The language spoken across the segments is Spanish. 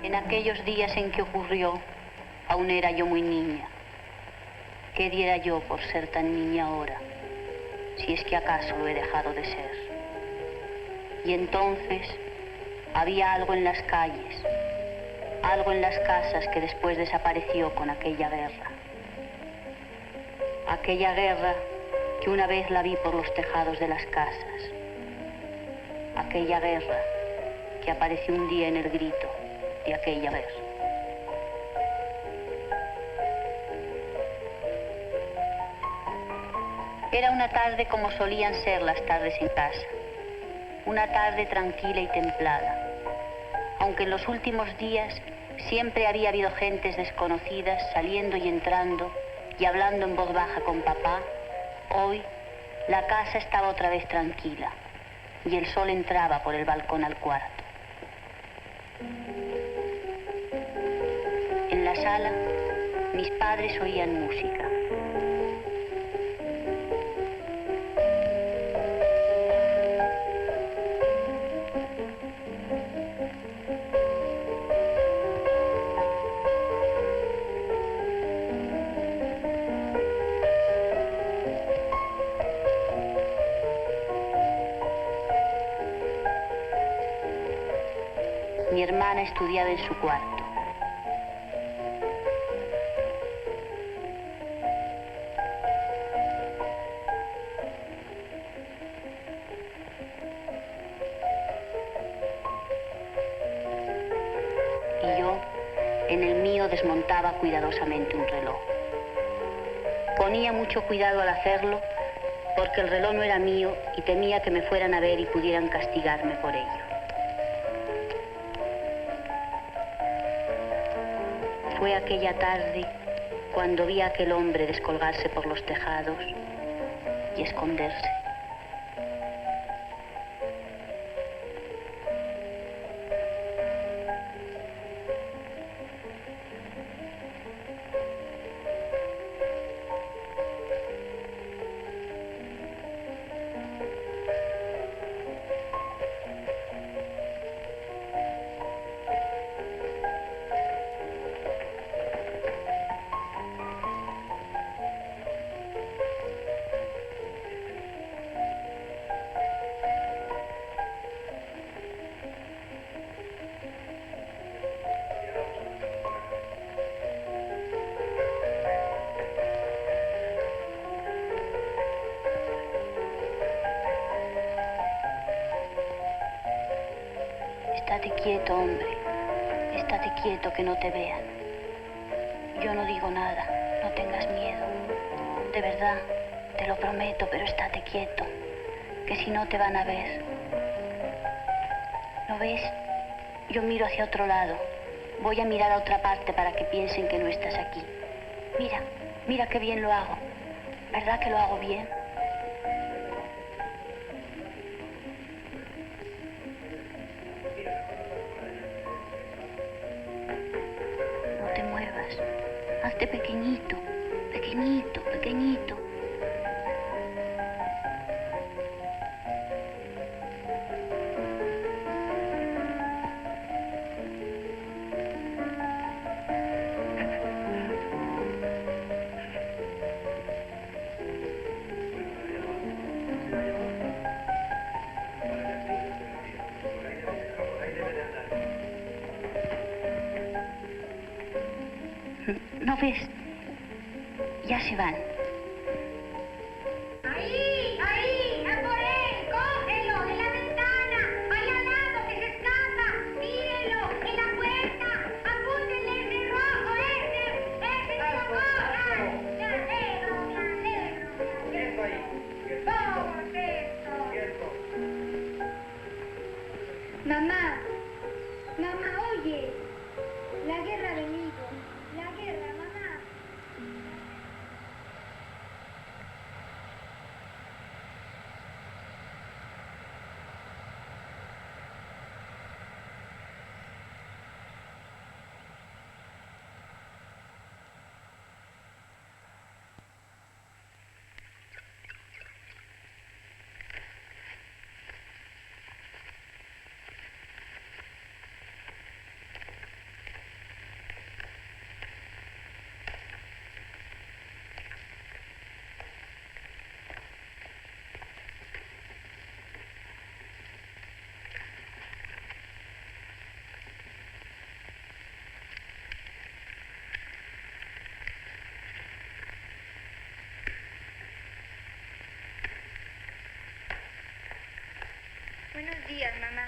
En aquellos días en que ocurrió, aún era yo muy niña. ¿Qué diera yo por ser tan niña ahora, si es que acaso lo he dejado de ser? Y entonces había algo en las calles, algo en las casas que después desapareció con aquella guerra. Aquella guerra que una vez la vi por los tejados de las casas. Aquella guerra que apareció un día en el grito de aquella guerra. Era una tarde como solían ser las tardes en casa. Una tarde tranquila y templada. Aunque en los últimos días siempre había habido gentes desconocidas saliendo y entrando y hablando en voz baja con papá, hoy la casa estaba otra vez tranquila y el sol entraba por el balcón al cuarto. En la sala, mis padres oían música. Mi hermana estudiaba en su cuarto. Y yo, en el mío, desmontaba cuidadosamente un reloj. Ponía mucho cuidado al hacerlo, porque el reloj no era mío y temía que me fueran a ver y pudieran castigarme por ello. Fue aquella tarde cuando vi a aquel hombre descolgarse por los tejados y esconderse. Estate quieto, hombre. Estate quieto, que no te vean. Yo no digo nada. No tengas miedo. De verdad, te lo prometo, pero estate quieto. Que si no te van a ver. ¿No ves? Yo miro hacia otro lado. Voy a mirar a otra parte para que piensen que no estás aquí. Mira, mira qué bien lo hago. ¿Verdad que lo hago bien? Hazte pequeñito, pequeñito, pequeñito. ¿No ves? Ya se van. ¡Ahí! ¡Ahí! ¡A por él! ¡Cógelo! ¡En la ventana! ¡Ahí al lado que se escapa! ¡Tírenlo! ¡En la puerta! ¡Apúntenle ese rojo! ¡Ese que lo coja! ¡Me alegro! ¡Me alegro! ¡Quieto ahí! ¡Vamos, esto! ¡Quieto! Mamá, mamá, oye. La guerra ha venido. La guerra, mamá. días, mamá.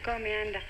Come, anda.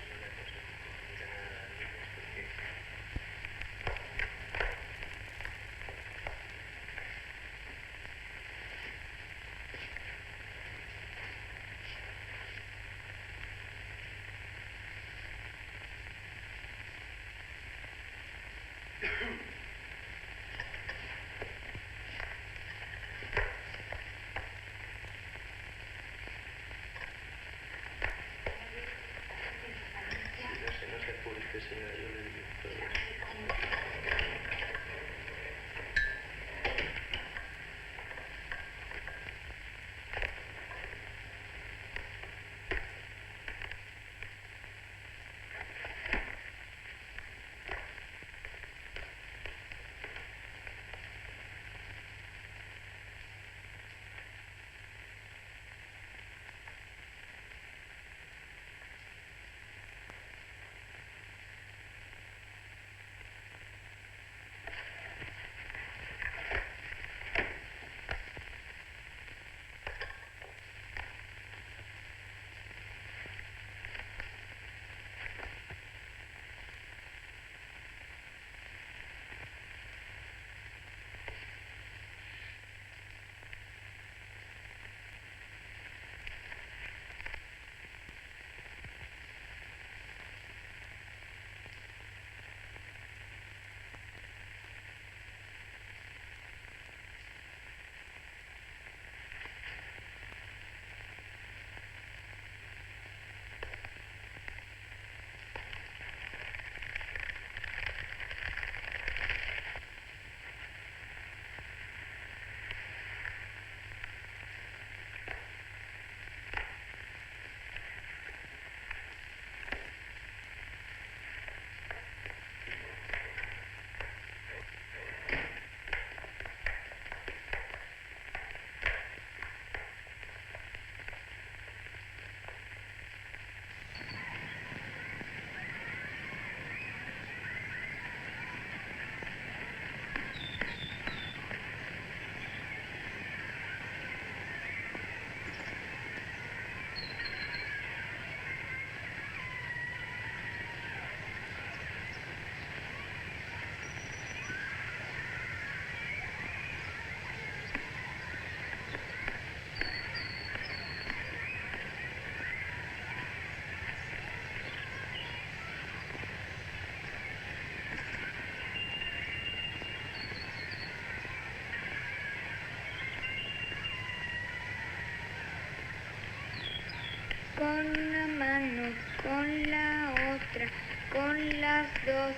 Con una mano, con la otra, con las dos,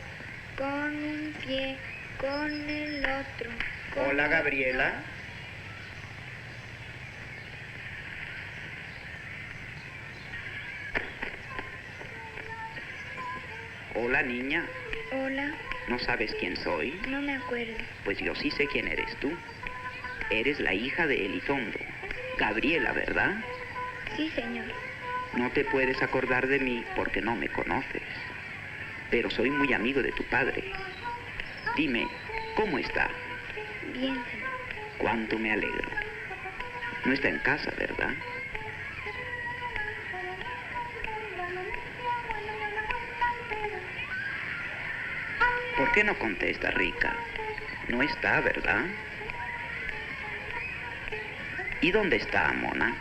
con un pie, con el otro. Hola, Gabriela. Hola, niña. Hola, ¿No sabes quién soy? no me acuerdo. Pues yo sí sé quién eres tú. Eres la hija de Elizondo. Gabriela, ¿verdad? Sí, señor. No te puedes acordar de mí porque no me conoces. Pero soy muy amigo de tu padre. Dime, ¿cómo está? Bien, señor. Cuánto me alegro. No está en casa, ¿verdad? ¿Por qué no contesta, Rica? No está, ¿verdad? ¿Y dónde está, Mona?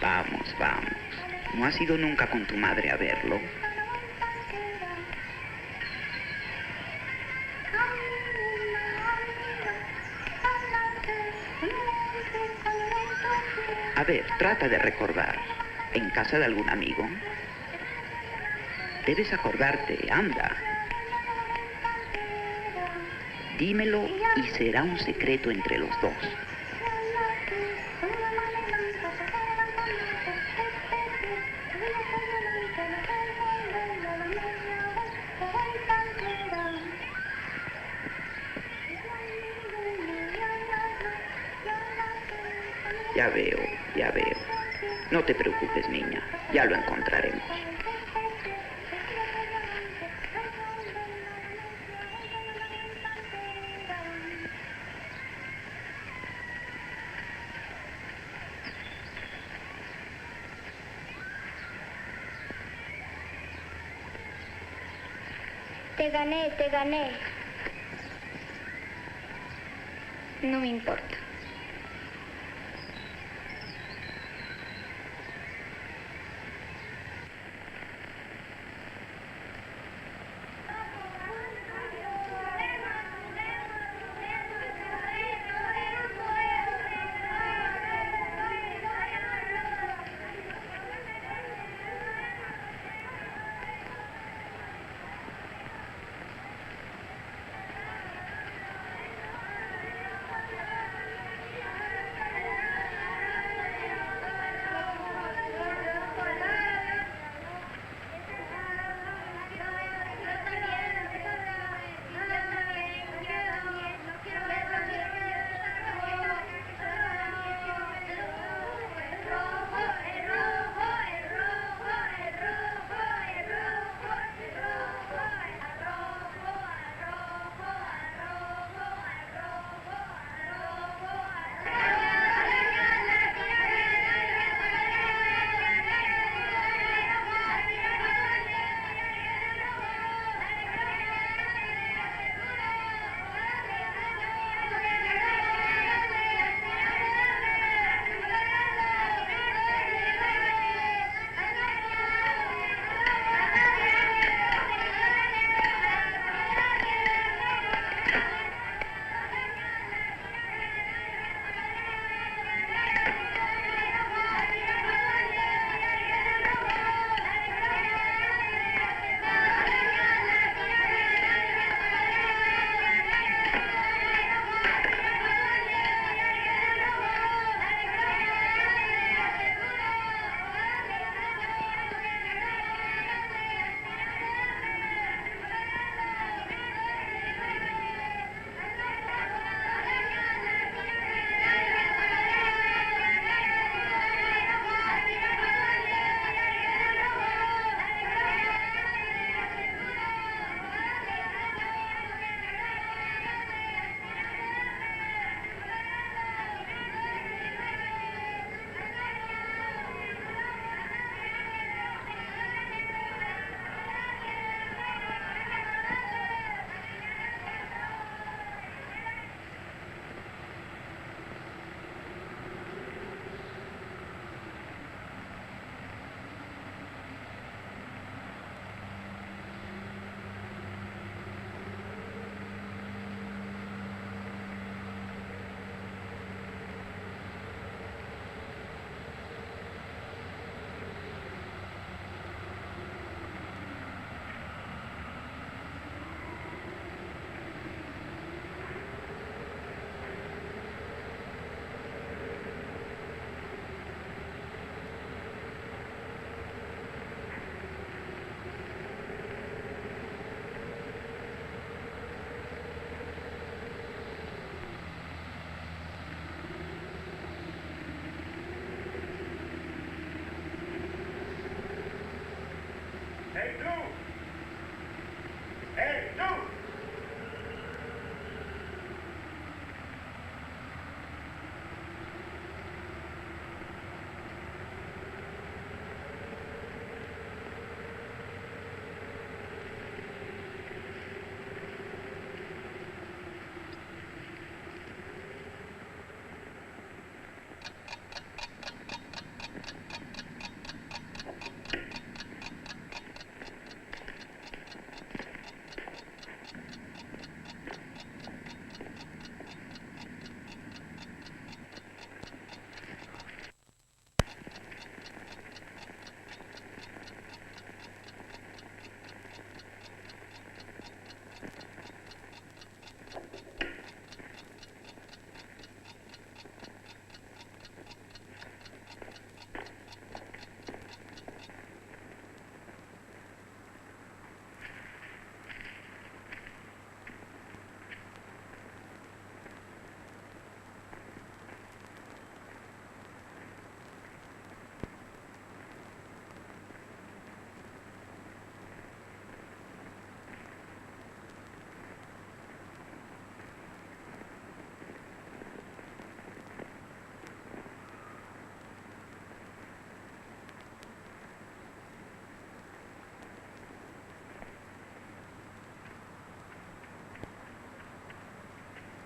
Vamos, vamos. ¿No has ido nunca con tu madre a verlo? A ver, trata de recordar. ¿En casa de algún amigo? Debes acordarte, anda. Dímelo y será un secreto entre los dos. Ya veo, ya veo. No te preocupes, niña. Ya lo encontraremos. Te gané, te gané. No me importa.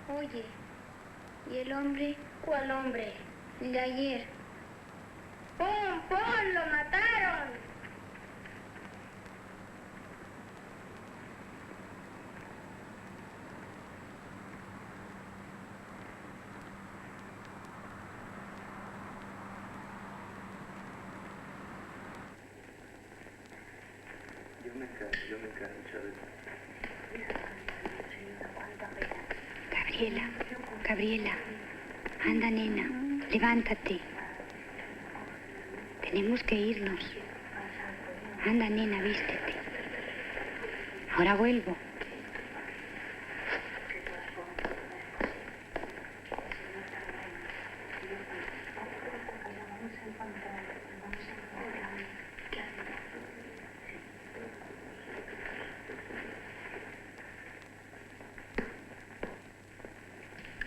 Oye, ¿y el hombre? ¿Cuál hombre? El de ayer. ¡Pum, pum! ¡Lo mataron! Gabriela, Gabriela, anda nena, levántate. Tenemos que irnos. Anda nena, vístete. Ahora vuelvo.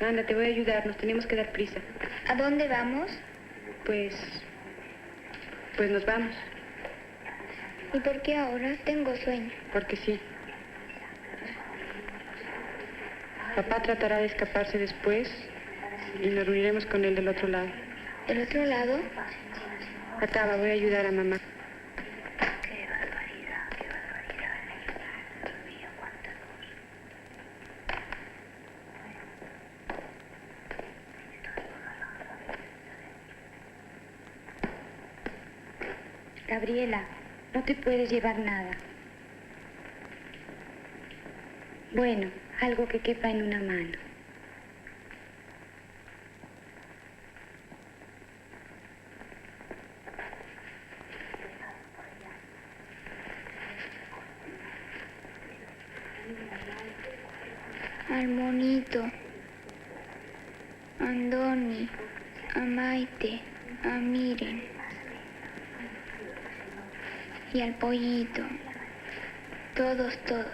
Anda, te voy a ayudar, nos tenemos que dar prisa. ¿A dónde vamos? Pues nos vamos, ¿Y por qué ahora? Tengo sueño. porque sí. Papá tratará de escaparse después y nos reuniremos con él del otro lado. ¿Del otro lado? Acaba, voy a ayudar a mamá. Gabriela, no te puedes llevar nada. Bueno, algo que quepa en una mano. Al monito, a Andoni, a Maite, a Miren y al pollito. Todos, todos.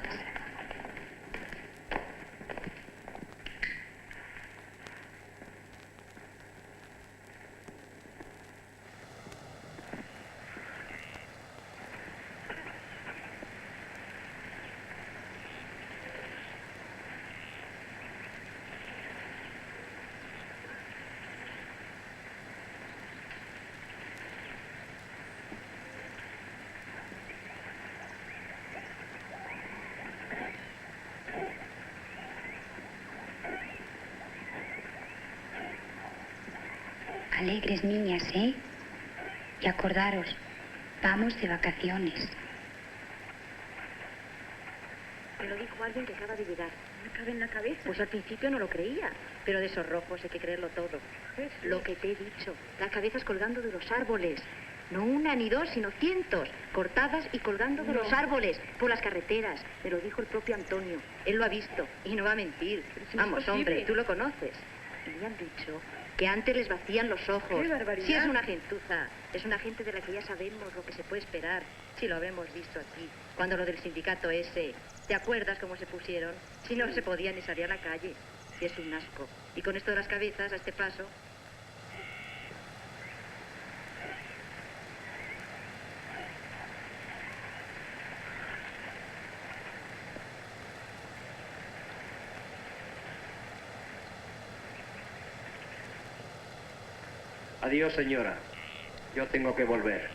Alegres niñas, ¿eh? Y acordaros, vamos de vacaciones. Me lo dijo alguien que acaba de llegar. ¿No me cabe en la cabeza? Pues al principio no lo creía, pero de esos rojos hay que creerlo todo. Lo que te he dicho, las cabezas colgando de los árboles. No una ni dos, sino cientos, cortadas y colgando de los árboles, por las carreteras. Me lo dijo el propio Antonio. Él lo ha visto y no va a mentir. Vamos, hombre, tú lo conoces. Y me han dicho que antes les vacían los ojos. ¡Qué barbaridad! Sí, es una gentuza. Es una gente de la que ya sabemos lo que se puede esperar. Si lo habemos visto aquí. Cuando lo del sindicato ese. ¿Te acuerdas cómo se pusieron? Si no se podía ni salir a la calle. Y es un asco. Y con esto de las cabezas, a este paso... Adiós, señora. Yo tengo que volver.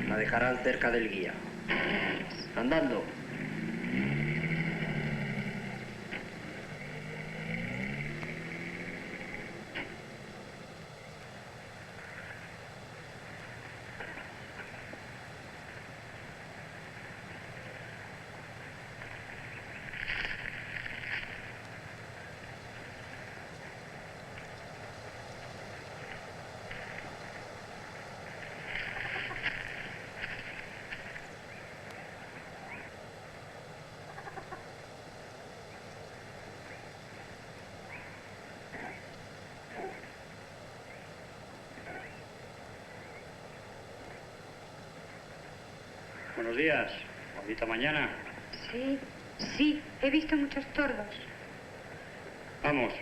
La dejarán cerca del guía. Andando. Buenos días, bonita mañana. Sí, sí, he visto muchos tordos. Vamos.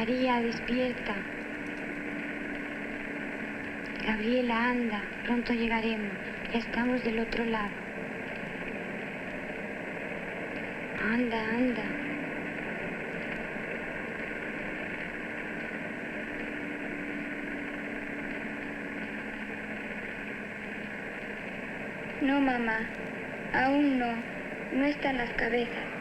María, despierta. Gabriela, anda, pronto llegaremos. Ya estamos del otro lado. Anda, anda. No, mamá. Aún no. No están las cabezas.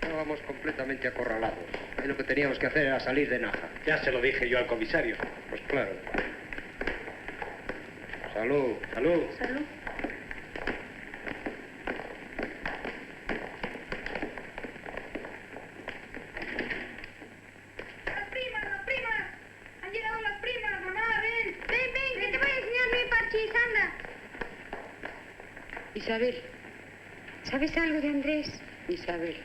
Estábamos completamente acorralados. Y lo que teníamos que hacer era salir de Naja. Ya se lo dije yo al comisario. Pues claro. Salud. Salud. Salud. Las primas. Han llegado las primas, mamá, ven. Ven, que te voy a enseñar mi parchís, anda. Isabel, ¿sabes algo de Andrés? Isabel.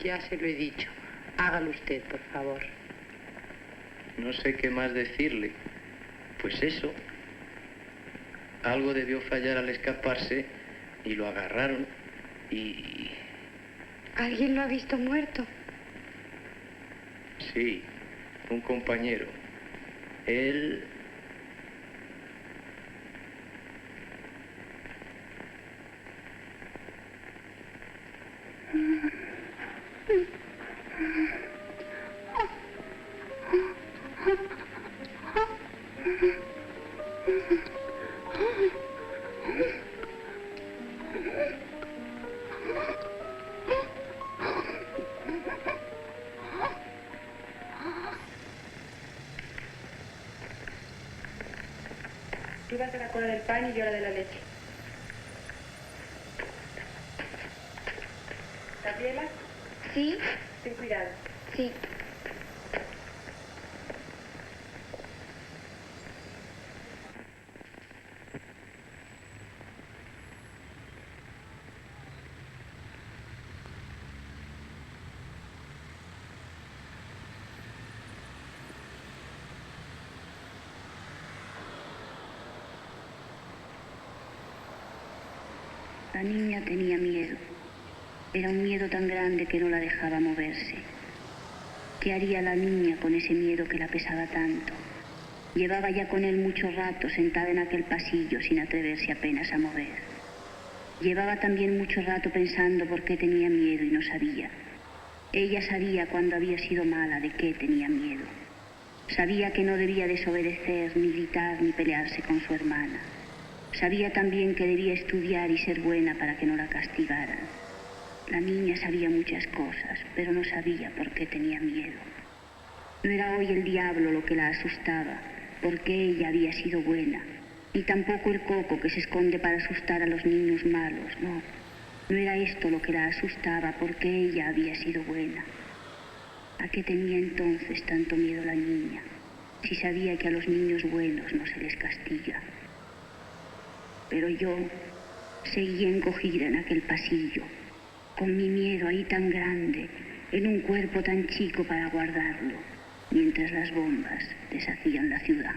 Ya se lo he dicho. Hágalo usted, por favor. No sé qué más decirle. Pues eso. Algo debió fallar al escaparse y lo agarraron y... ¿Alguien lo ha visto muerto? Sí, un compañero. Él... Tú vas a la cola del pan y yo la de la leche. ¿Gabriela? ¿Sí? Ten cuidado. Sí. La niña tenía miedo. Era un miedo tan grande que no la dejaba moverse. ¿Qué haría la niña con ese miedo que la pesaba tanto? Llevaba ya con él mucho rato sentada en aquel pasillo sin atreverse apenas a mover. Llevaba también mucho rato pensando por qué tenía miedo y no sabía. Ella sabía cuando había sido mala de qué tenía miedo. Sabía que no debía desobedecer, ni gritar, ni pelearse con su hermana. Sabía también que debía estudiar y ser buena para que no la castigaran. La niña sabía muchas cosas, pero no sabía por qué tenía miedo. No era hoy el diablo lo que la asustaba, porque ella había sido buena, ni tampoco el coco que se esconde para asustar a los niños malos, no. No era esto lo que la asustaba, porque ella había sido buena. ¿A qué tenía entonces tanto miedo la niña, si sabía que a los niños buenos no se les castiga? Pero yo seguía encogida en aquel pasillo, con mi miedo ahí tan grande, en un cuerpo tan chico para guardarlo. mientras las bombas deshacían la ciudad.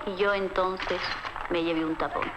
Y yo entonces me llevé un tapón.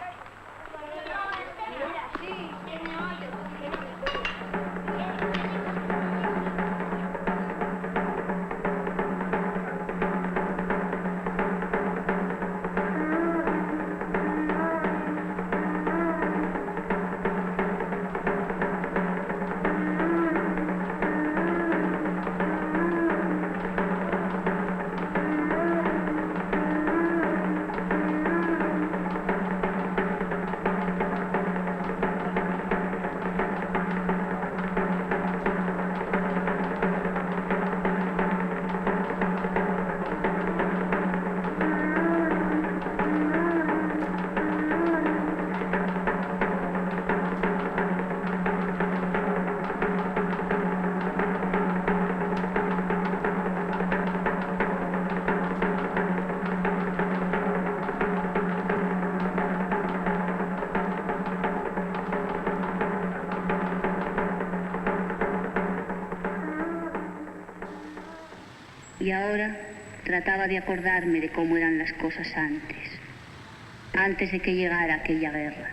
Y ahora trataba de acordarme de cómo eran las cosas antes de que llegara aquella guerra.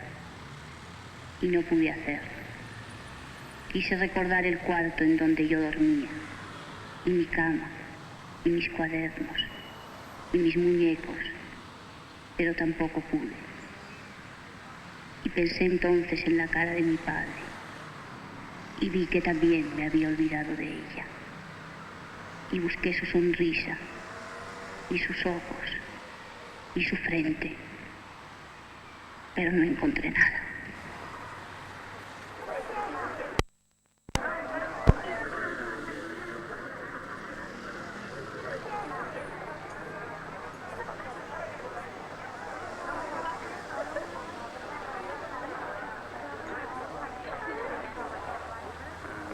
Y no pude hacerlo. Quise recordar el cuarto en donde yo dormía, y mi cama, y mis cuadernos, y mis muñecos, pero tampoco pude. Y pensé entonces en la cara de mi padre, y vi que también me había olvidado de ella. Y busqué su sonrisa, y sus ojos, y su frente, pero no encontré nada.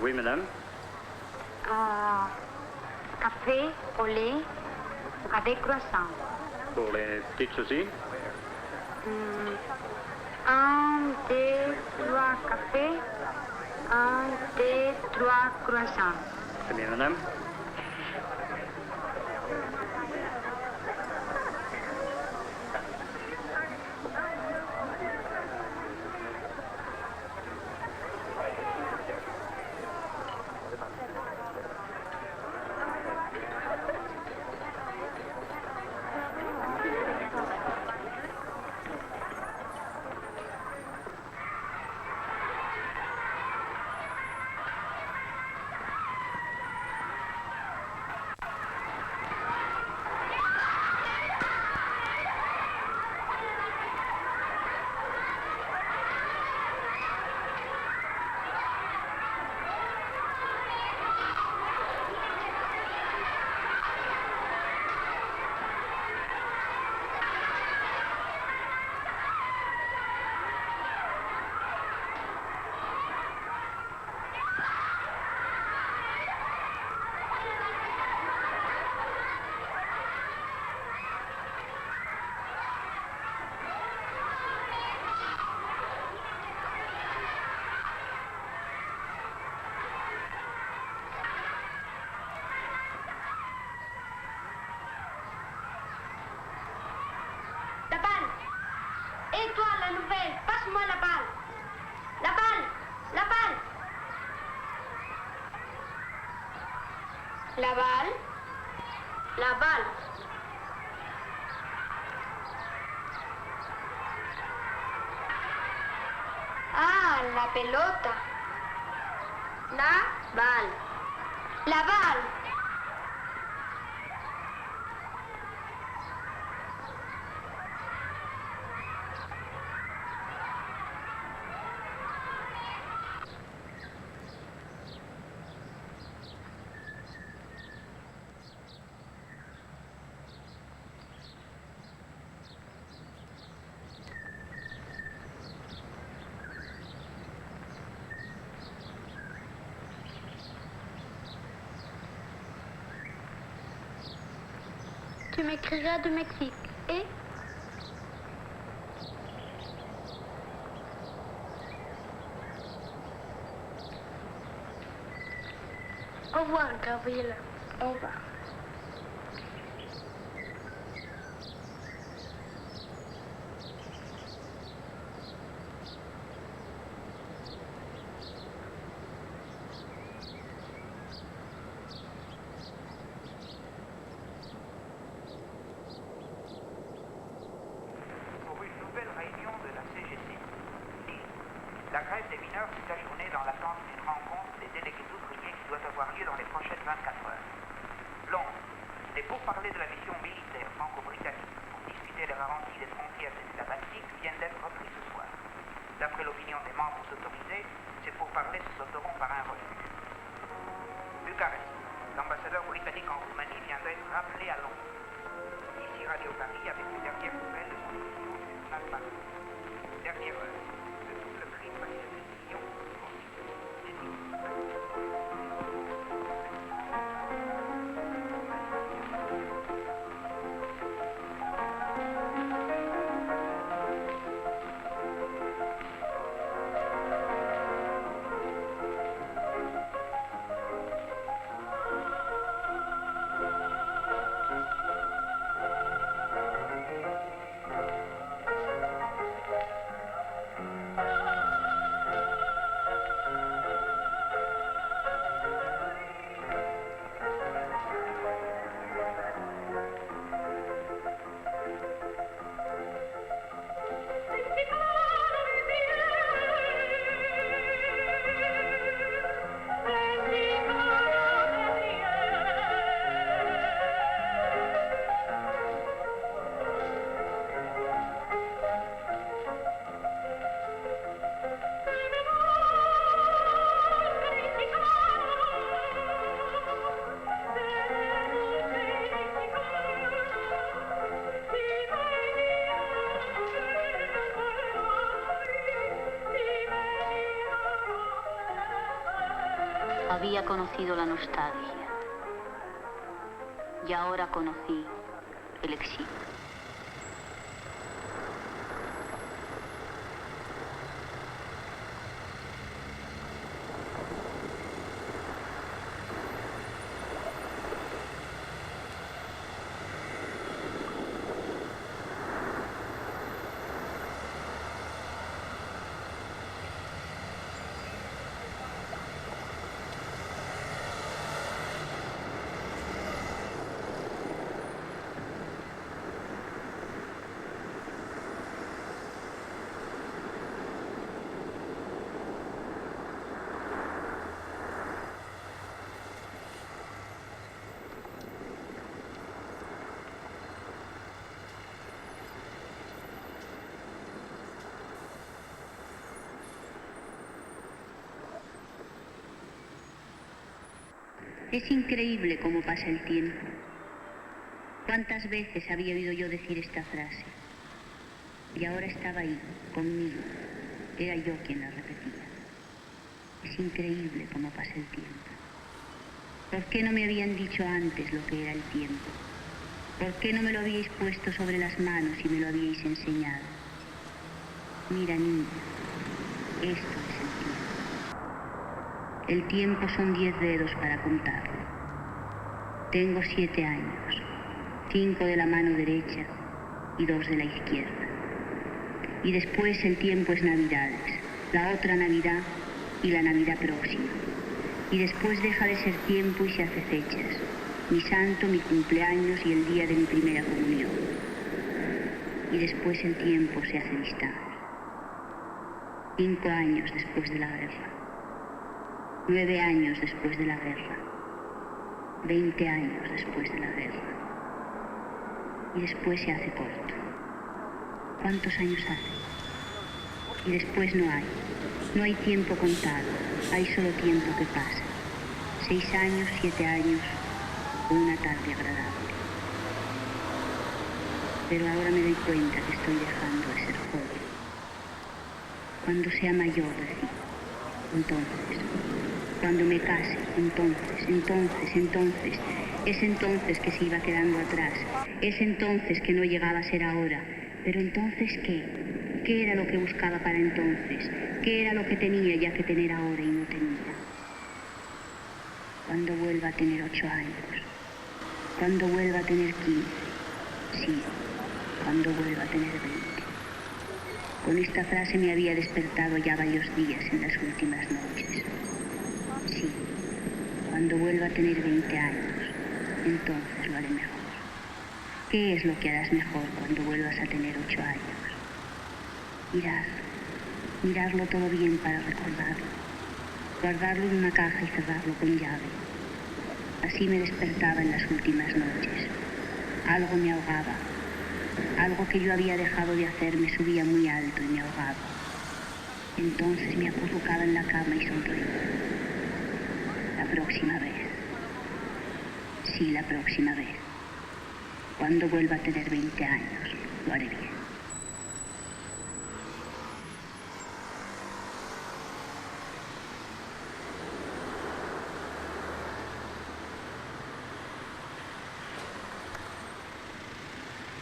Oui, madame. Café au lait avec croissant. Pour les petites aussi. 1, 2, 3 cafés. 1, 2, 3 croissants. Très bien, madame. toi la nouvelle. Passe-moi la balle. La balle. La balle. La balle. La balle. Ah, la pelota. La balle. La balle. Tu m'écriras de Mexique, et au revoir, Gabriela. Au revoir. Pour une nouvelle réunion de la CGT. La grève des mineurs fut ajournée dans l'attente d'une rencontre des délégués ouvriers qui doit avoir lieu dans les prochaines 24 heures. Londres. Les pourparlers de la mission militaire franco-britannique pour discuter les garanties des frontières de l'Atlantique viennent d'être repris ce soir. D'après l'opinion des membres autorisés, ces pourparlers se solderont par un refus. Bucarest. L'ambassadeur britannique en Roumanie vient d'être rappelé à Londres. Ici Radio Paris avec les dernières nouvelles de son émission du journal Paris. Dernière heure. Le double crime de décision. Había conocido la nostalgia y ahora conocí el exilio. Es increíble cómo pasa el tiempo. ¿Cuántas veces había oído yo decir esta frase? Y ahora estaba ahí, conmigo. Era yo quien la repetía. Es increíble cómo pasa el tiempo. ¿Por qué no me habían dicho antes lo que era el tiempo? ¿Por qué no me lo habíais puesto sobre las manos y me lo habíais enseñado? Mira, niña, esto es el tiempo. El tiempo son 10 dedos para contarlo. Tengo 7 años, 5 de la mano derecha y 2 de la izquierda. Y después el tiempo es Navidades, la otra Navidad y la Navidad próxima. Y después deja de ser tiempo y se hace fechas. Mi santo, mi cumpleaños y el día de mi primera comunión. Y después el tiempo se hace distancia. 5 años después de la guerra. 9 años después de la guerra. 20 años después de la guerra. Y después se hace corto. ¿Cuántos años hace? Y después no hay. No hay tiempo contado. Hay solo tiempo que pasa. 6 años, 7 años, o una tarde agradable. Pero ahora me doy cuenta que estoy dejando de ser joven. Cuando sea mayor, decir, entonces. Cuando me case, entonces. Es entonces que se iba quedando atrás. Es entonces que no llegaba a ser ahora. Pero entonces, ¿qué? ¿Qué era lo que buscaba para entonces? ¿Qué era lo que tenía ya que tener ahora y no tenía? Cuando vuelva a tener 8 años. Cuando vuelva a tener 15. Sí, cuando vuelva a tener 20. Con esta frase me había despertado ya varios días en las últimas noches. Sí, cuando vuelva a tener 20 años, entonces lo haré mejor. ¿Qué es lo que harás mejor cuando vuelvas a tener 8 años? Mirarlo todo bien para recordarlo. Guardarlo en una caja y cerrarlo con llave. Así me despertaba en las últimas noches. Algo me ahogaba. Algo que yo había dejado de hacer me subía muy alto y me ahogaba. Entonces me acurrucaba en la cama y sonreía. La próxima vez. Sí, la próxima vez. Cuando vuelva a tener 20 años, lo haré bien.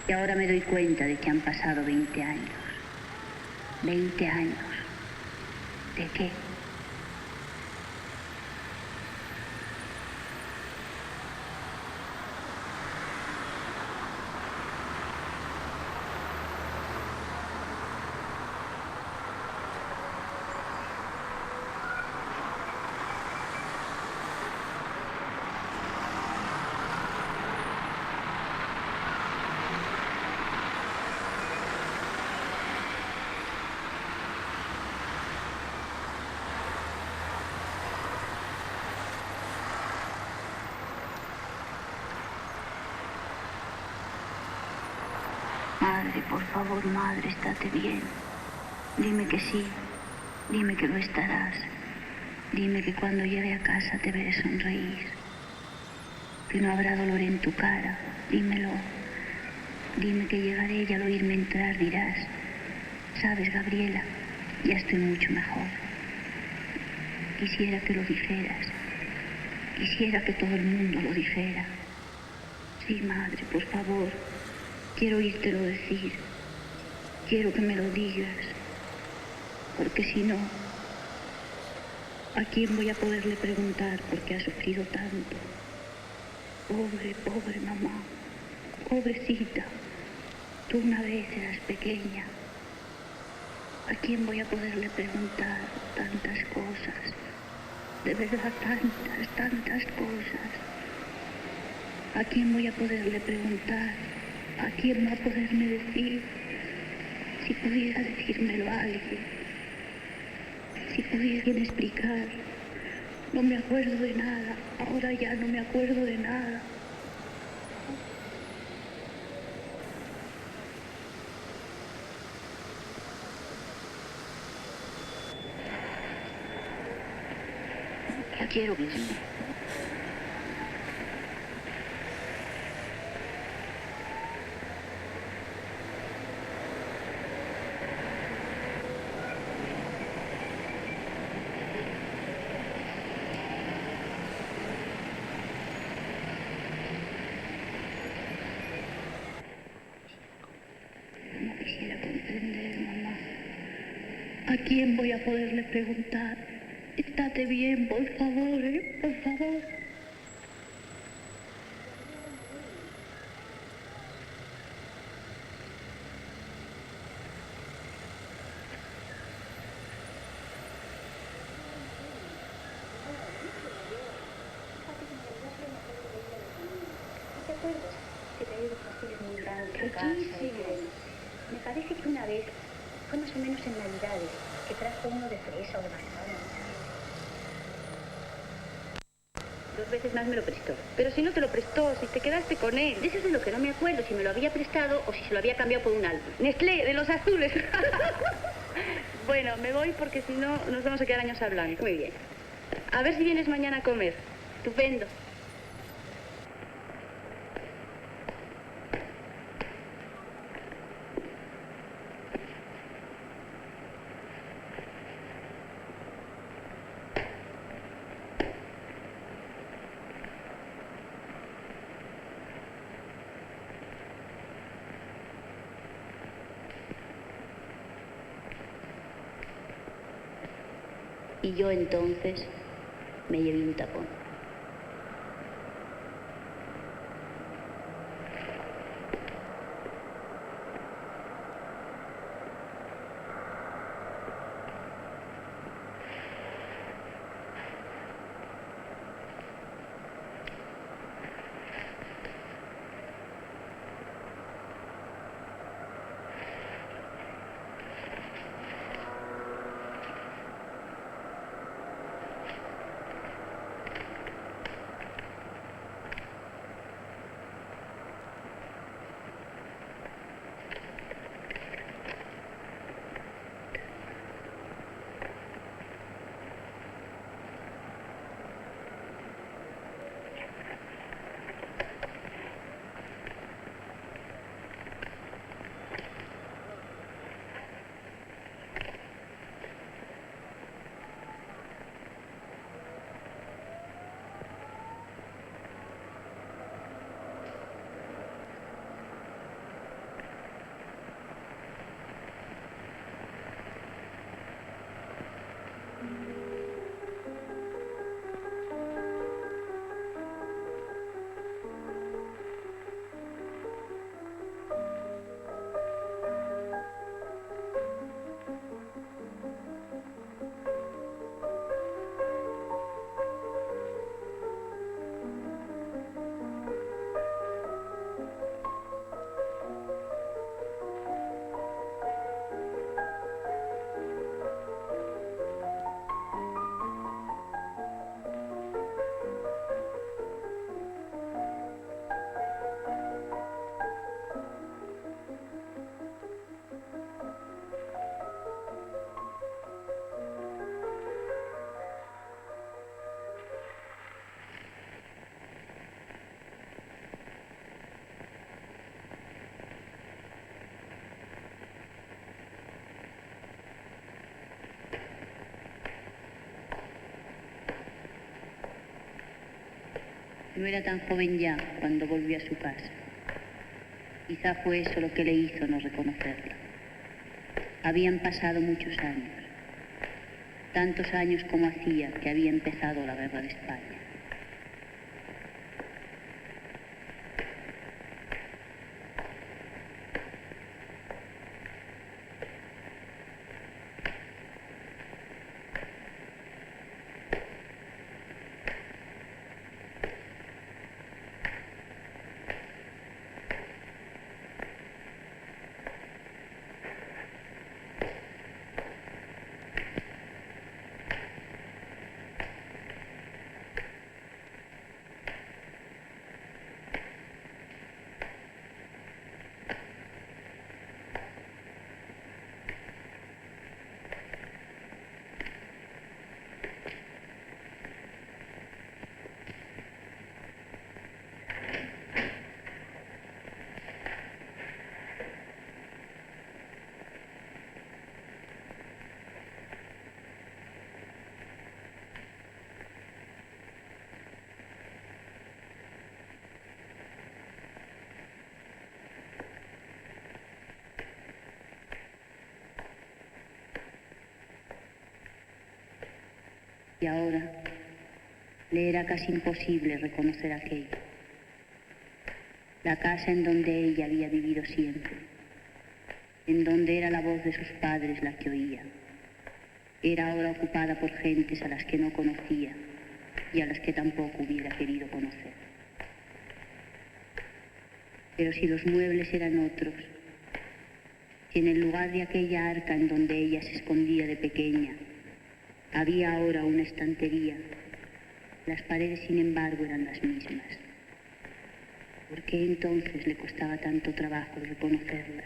Y ahora me doy cuenta de que han pasado 20 años. 20 años. ¿De qué? Madre, por favor, madre, estate bien. Dime que sí, dime que lo estarás. Dime que cuando llegue a casa te veré sonreír. Que no habrá dolor en tu cara, dímelo. Dime que llegaré y al oírme entrar dirás, sabes, Gabriela, ya estoy mucho mejor. Quisiera que lo dijeras. Quisiera que todo el mundo lo dijera. Sí, madre, por favor. Quiero oírtelo decir. Quiero que me lo digas. Porque si no, ¿a quién voy a poderle preguntar por qué ha sufrido tanto? Pobre mamá. Pobrecita. Tú una vez eras pequeña. ¿A quién voy a poderle preguntar tantas cosas? De verdad, tantas cosas. ¿A quién voy a poderle preguntar? ¿A quién va a poderme decir? Si pudiera decírmelo a alguien. Si pudieran explicar. No me acuerdo de nada. Ahora ya no me acuerdo de nada. La quiero mismo. No quisiera comprender, mamá. ¿A quién voy a poderle preguntar? Estate bien, por favor, por favor. acuerdas? Que traía unos pasteles muy grandes de casa. Sí. Me parece que una vez, fue más o menos en Navidades, que trajo uno de fresa o de manzana. 2 veces más me lo prestó. Pero si no te lo prestó, si te quedaste con él. De eso es de lo que no me acuerdo, si me lo había prestado o si se lo había cambiado por un álbum. Nestlé, de los azules. Bueno, me voy porque si no nos vamos a quedar años hablando. Muy bien. A ver si vienes mañana a comer. Estupendo. Y yo entonces me llevé un tapón. No era tan joven ya cuando volvió a su casa. Quizá fue eso lo que le hizo no reconocerla. Habían pasado muchos años. Tantos años como hacía que había empezado la guerra de España. Y ahora le era casi imposible reconocer aquello. La casa en donde ella había vivido siempre, en donde era la voz de sus padres la que oía, era ahora ocupada por gentes a las que no conocía y a las que tampoco hubiera querido conocer. Pero si los muebles eran otros, si en el lugar de aquella arca en donde ella se escondía de pequeña, había ahora una estantería, las paredes, sin embargo, eran las mismas. ¿Por qué entonces le costaba tanto trabajo reconocerlas?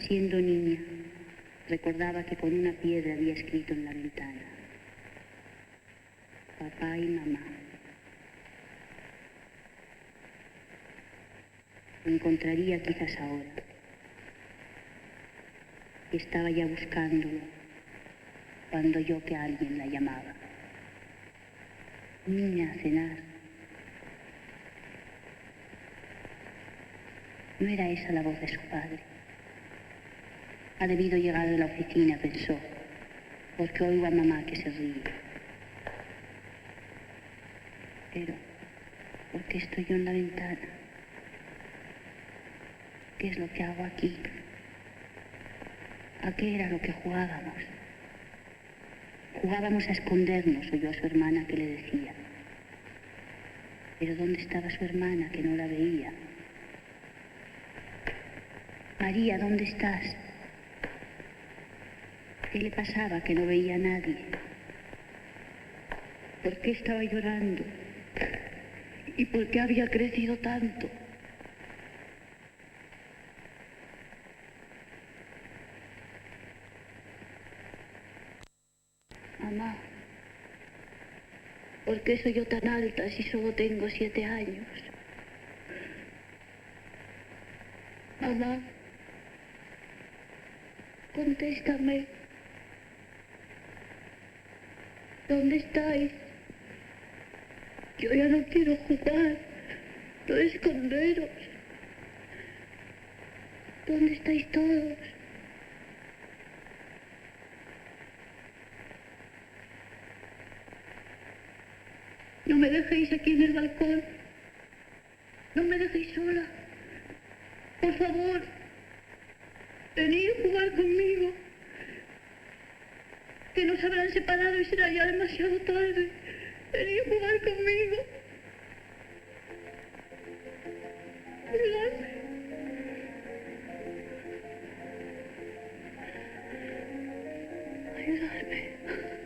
Siendo niña, recordaba que con una piedra había escrito en la ventana: papá y mamá. Lo encontraría quizás ahora. Y estaba ya buscándolo cuando oyó que alguien la llamaba. Niña, a cenar. No era esa la voz de su padre. Ha debido llegar de la oficina, pensó, porque oigo a mamá que se ríe. Pero, ¿por qué estoy yo en la ventana? ¿Qué es lo que hago aquí? ¿A qué era lo que jugábamos? Jugábamos a escondernos, oyó a su hermana que le decía. Pero ¿dónde estaba su hermana, que no la veía? María, ¿dónde estás? ¿Qué le pasaba, que no veía a nadie? ¿Por qué estaba llorando? ¿Y por qué había crecido tanto? Mamá, ¿por qué soy yo tan alta si solo tengo 7 años? Mamá, contéstame. ¿Dónde estáis? Yo ya no quiero jugar, no esconderos. ¿Dónde estáis todos? No me dejéis aquí en el balcón. No me dejéis sola. Por favor, venid a jugar conmigo. Que nos habrán separado y será ya demasiado tarde. Venid a jugar conmigo. Ayudadme. Ayudadme.